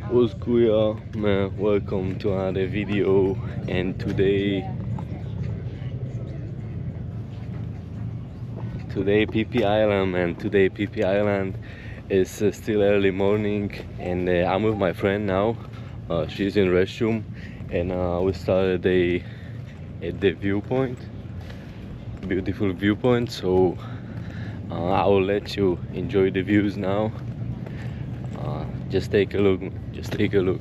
What's good, y'all? Man, welcome to another video. And today Phi Phi Island, man. Today Phi Phi Island is still early morning, and I'm with my friend now. She's in restroom, and we started at the Viewpoint, beautiful Viewpoint. So I will let you enjoy the views now. Just take a look. Just take a look.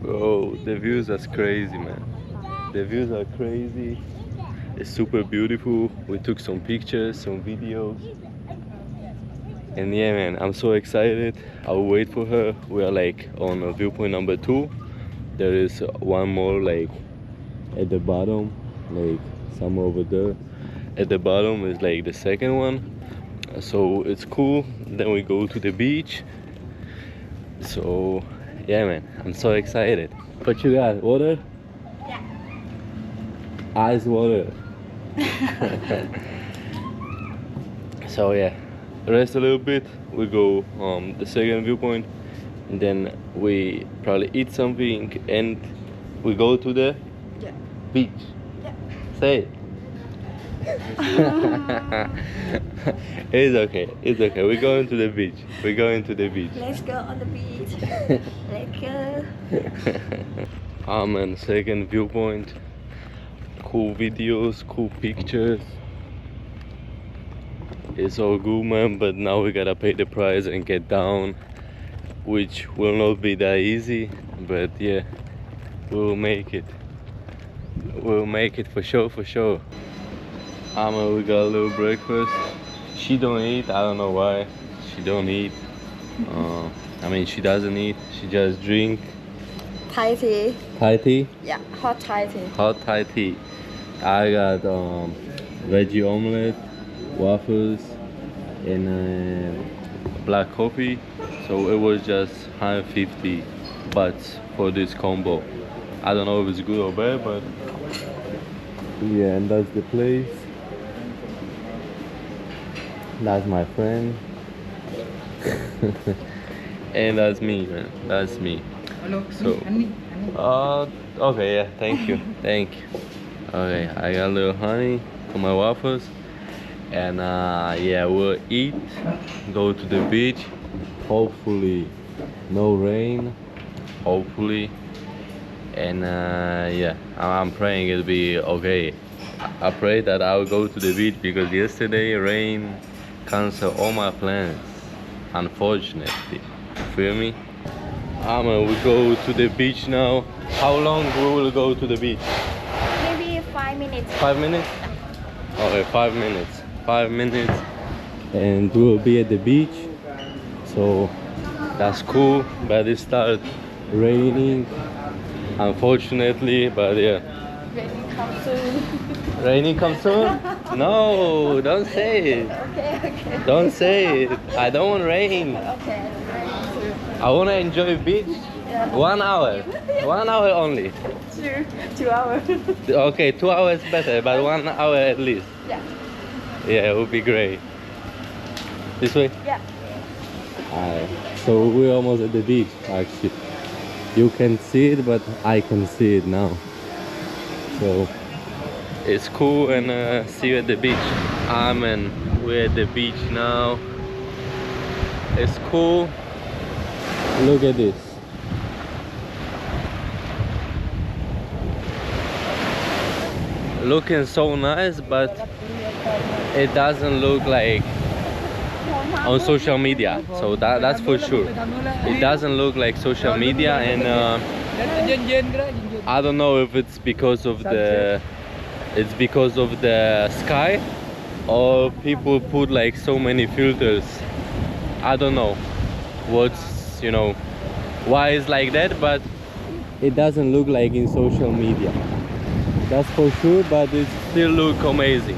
Bro, the views are crazy, man. The views are crazy. It's super beautiful. We took some pictures, some videos. And yeah, man, I'm so excited. I'll wait for her. We are like on viewpoint number 2. There is one more like at the bottom, like somewhere over there. At the bottom is like the second one. So it's cool. Then we go to the beach. So yeah, man, I'm so excited. What you got? Water? Yeah. Ice water. So yeah, rest a little bit. We go the second viewpoint, and then we probably eat something, and we go to the beach. Yeah. Say it. It's okay. It's okay. We're going to the beach. We're going to the beach. Let's go on the beach. Let's go. Man, second viewpoint. Cool videos, cool pictures. It's all good, man, but now we gotta pay the price and get down, which will not be that easy, but yeah, we'll make it. We'll make it for sure, for sure. Man, we got a little breakfast. She don't eat, I don't know why. She don't eat. I mean, she doesn't eat, she just drink. Thai tea. Thai tea? Yeah, hot Thai tea. Hot Thai tea. I got veggie omelette, waffles, and black coffee. So it was just 150 bahts for this combo. I don't know if it's good or bad, but yeah, and that's the place. That's my friend. And that's me, man. That's me. Hello. So, okay, yeah, thank you, thank you. Okay, I got a little honey for my waffles, and yeah, we'll eat, go to the beach. Hopefully, no rain. Hopefully, and yeah, I'm praying it'll be okay. I pray that I'll go to the beach because yesterday rain canceled all my plans, unfortunately. Feel me? We go to the beach now. How long we will go to the beach? Maybe 5 minutes. 5 minutes? Okay, 5 minutes. 5 minutes. And we will be at the beach. So that's cool. But it started raining, unfortunately. But yeah. Raining come soon. Raining comes soon? No, don't say it. Okay. Don't say it. I don't want rain. Okay, raining soon. I want to enjoy beach. Yeah. 1 hour. 1 hour only. 2 hours. Okay, 2 hours better, but 1 hour at least. Yeah. Yeah, it would be great. This way? Yeah. Alright, so we're almost at the beach actually. You can see it, but I can see it now. So it's cool, and see you at the beach. And we're at the beach now. It's cool. Look at this. Looking so nice, but it doesn't look like on social media. So that's for sure. It doesn't look like social media, and I don't know if it's because of the sky, or people put like so many filters. I don't know what's, why it's like that, but it doesn't look like in social media. That's for sure, but it still look amazing.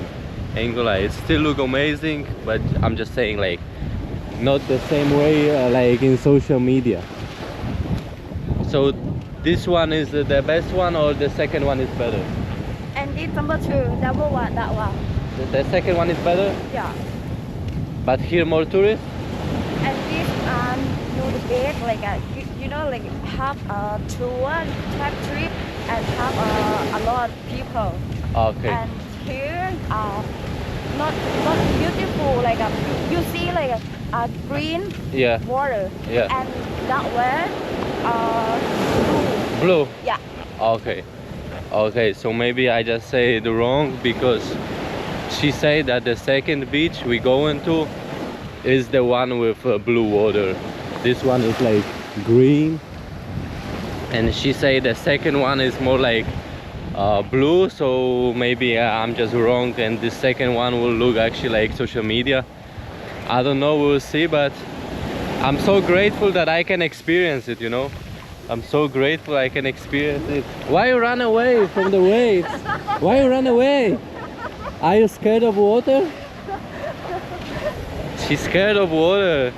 Ain't gonna lie, it still look amazing, but I'm just saying, like, not the same way like in social media. So this one is the best one or the second one is better? And this number 2, number 1, that one. The second one is better? Yeah. But here more tourists? And this the bed like you know like have a tour, track trip, and have a lot of people. Okay. And here not beautiful like you see like a green Yeah. water. Yeah. And that way blue. Blue? Yeah. Okay. Okay, so maybe I just say it wrong because she said that the second beach we go into is the one with blue water. This one is like green, and she said the second one is more like blue, so maybe I'm just wrong and the second one will look actually like social media. I don't know, we'll see, but I'm so grateful that I can experience it, you know. I'm so grateful I can experience it. Why you run away from the waves? Why you run away? Are you scared of water? She's scared of water.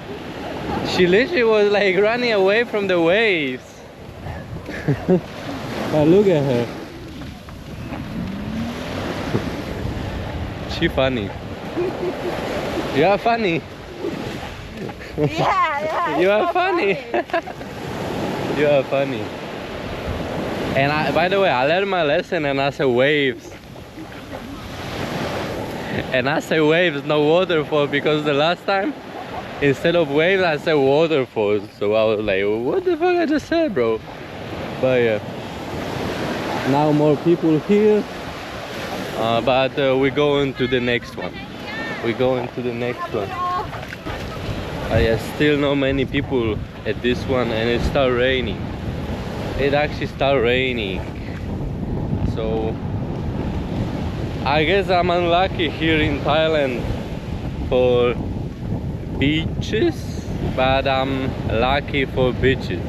She literally was like running away from the waves. Oh, look at her. She funny. You are funny. Yeah. You it's are so funny. You are funny. And by the way, I learned my lesson and I said waves. And I say waves, no waterfall, because the last time instead of waves I said waterfalls. So I was like, what the fuck I just said, bro? But yeah, now more people here, but we're going to the next one. We're going to the next one. Yeah, still not many people at this one, and it started raining. It actually started raining, so I guess I'm unlucky here in Thailand for beaches, but I'm lucky for beaches.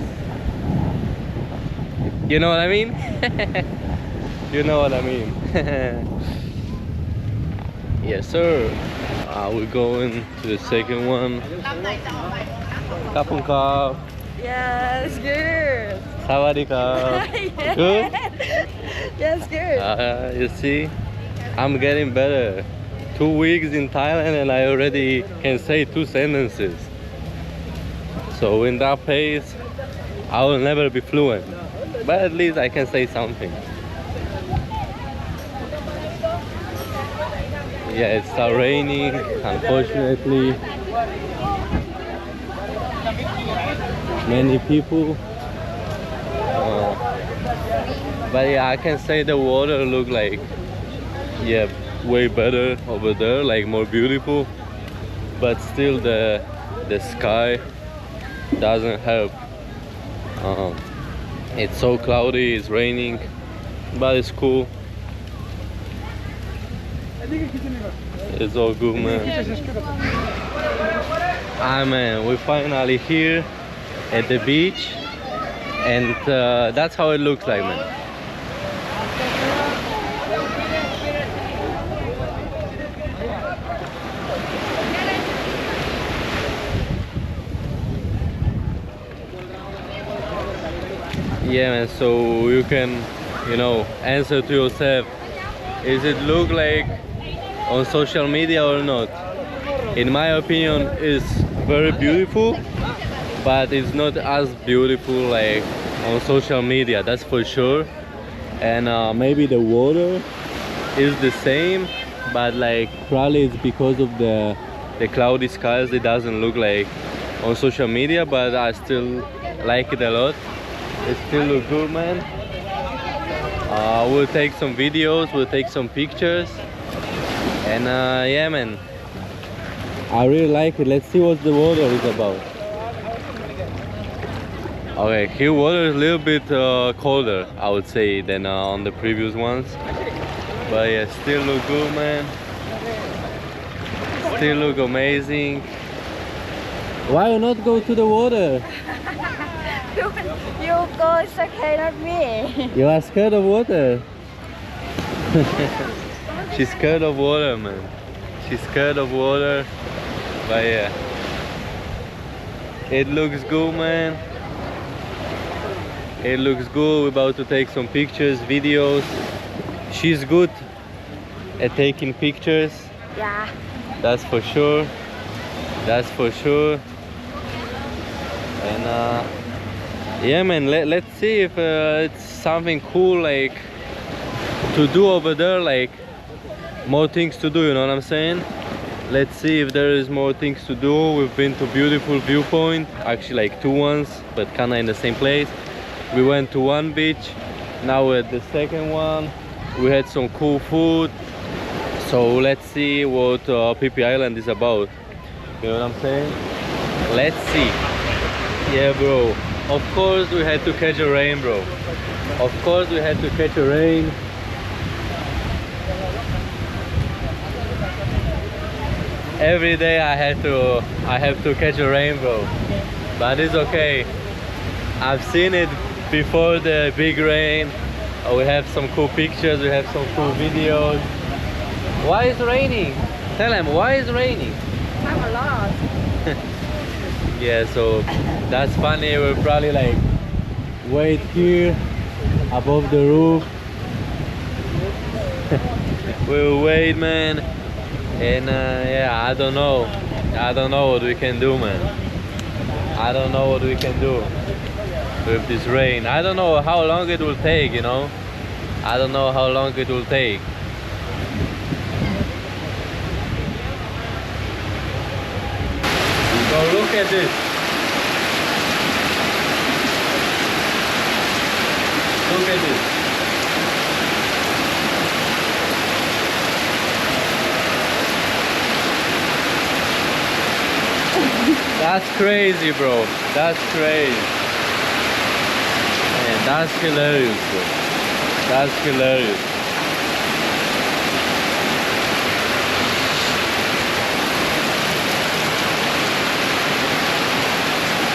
You know what I mean? You know what I mean? Yes, sir. We're going to the second one. Kapung Kap. Yes, good. Sawadika. Good? Yes, good. You see, I'm getting better. 2 weeks in Thailand and I already can say 2 sentences. So in that pace, I will never be fluent. But at least I can say something. Yeah, it started raining, unfortunately. Many people. But yeah, I can say the water look like, yeah, way better over there, like more beautiful. But still the sky doesn't help. It's so cloudy, it's raining, but it's cool. It's all good, man. Man, we're finally here at the beach, and that's how it looks like, man. Yeah, man, so you can, you know, answer to yourself, is it look like on social media or not? In my opinion, it's very beautiful, but it's not as beautiful like on social media, that's for sure. And maybe the water is the same, but like probably it's because of the cloudy skies, it doesn't look like on social media, but I still like it a lot. It still looks good, man. We'll take some videos, we'll take some pictures, and yeah, man, I really like it. Let's see what the water is about. Okay, here water is a little bit colder, I would say, than on the previous ones, but yeah, still look good, man. Still look amazing. Why you not go to the water? You go second at me. You are scared of water? She's scared of water, man. She's scared of water. But yeah, it looks good, man. It looks good. We're about to take some pictures, videos. She's good at taking pictures. Yeah. That's for sure. That's for sure. And yeah, man, let's see if it's something cool like to do over there, like more things to do, you know what I'm saying? Let's see if there is more things to do. We've been to beautiful Viewpoint, actually like two ones, but kinda in the same place. We went to one beach, now we're at the second one. We had some cool food, so let's see what Phi Phi Island is about, you know what I'm saying? Let's see. Yeah, bro, of course we had to catch a rain, bro. Of course we had to catch a rain. Every day I have to catch a rain, bro. But it's okay. I've seen it before the big rain. We have some cool pictures, we have some cool videos. Why is raining? Tell them, why is raining? I'm a lot. Yeah, so that's funny. We'll probably like wait here above the roof. We'll wait, man. And yeah, I don't know what we can do, man. I don't know what we can do with this rain. I don't know how long it will take, you know. I don't know how long it will take. So look at this. Look at this. That's crazy, bro. That's crazy. Man, that's hilarious, bro. That's hilarious.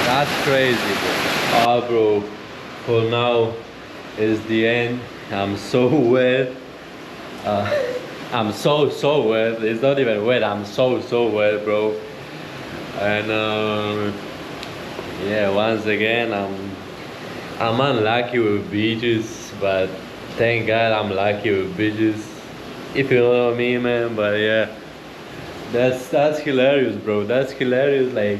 That's crazy, bro. Ah, bro. For now is the end. I'm so wet. I'm so wet. It's not even wet. I'm so wet, bro. And yeah, once again I'm unlucky with beaches, but thank God I'm lucky with beaches, if you know what I mean, man. But yeah, that's hilarious, bro. That's hilarious. Like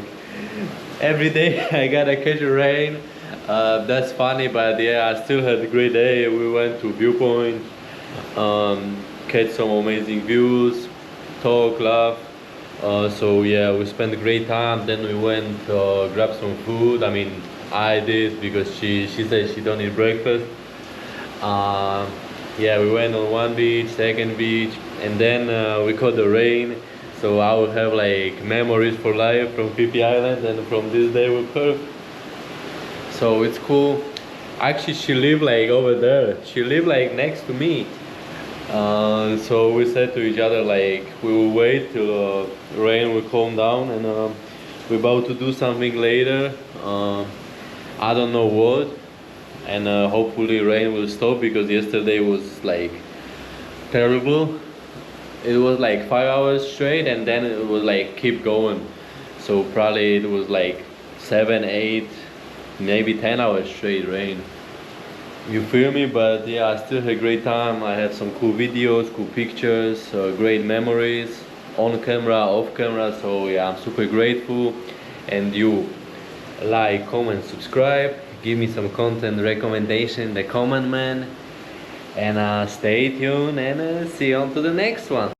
every day I gotta catch a rain. That's funny, but yeah, I still had a great day. We went to Viewpoint, catch some amazing views, talk, laugh. So yeah, we spent a great time. Then we went grab some food. I mean, I did because she said she don't eat breakfast. Yeah, we went on one beach, second beach, and then we caught the rain. So I will have like memories for life from Phi Phi Island and from this day with her. So it's cool. Actually, she lived like over there. She lived like next to me. So we said to each other like we will wait till the rain will calm down, and we're about to do something later. I don't know what, and hopefully rain will stop, because yesterday was like terrible. It was like 5 hours straight, and then it was like keep going. So probably it was like 7, 8, maybe 10 hours straight rain. You feel me? But yeah, I still had a great time. I had some cool videos, cool pictures, great memories on camera, off camera. So yeah, I'm super grateful. And you like, comment, subscribe, give me some content recommendation in the comment, man. And stay tuned, and see you on to the next one.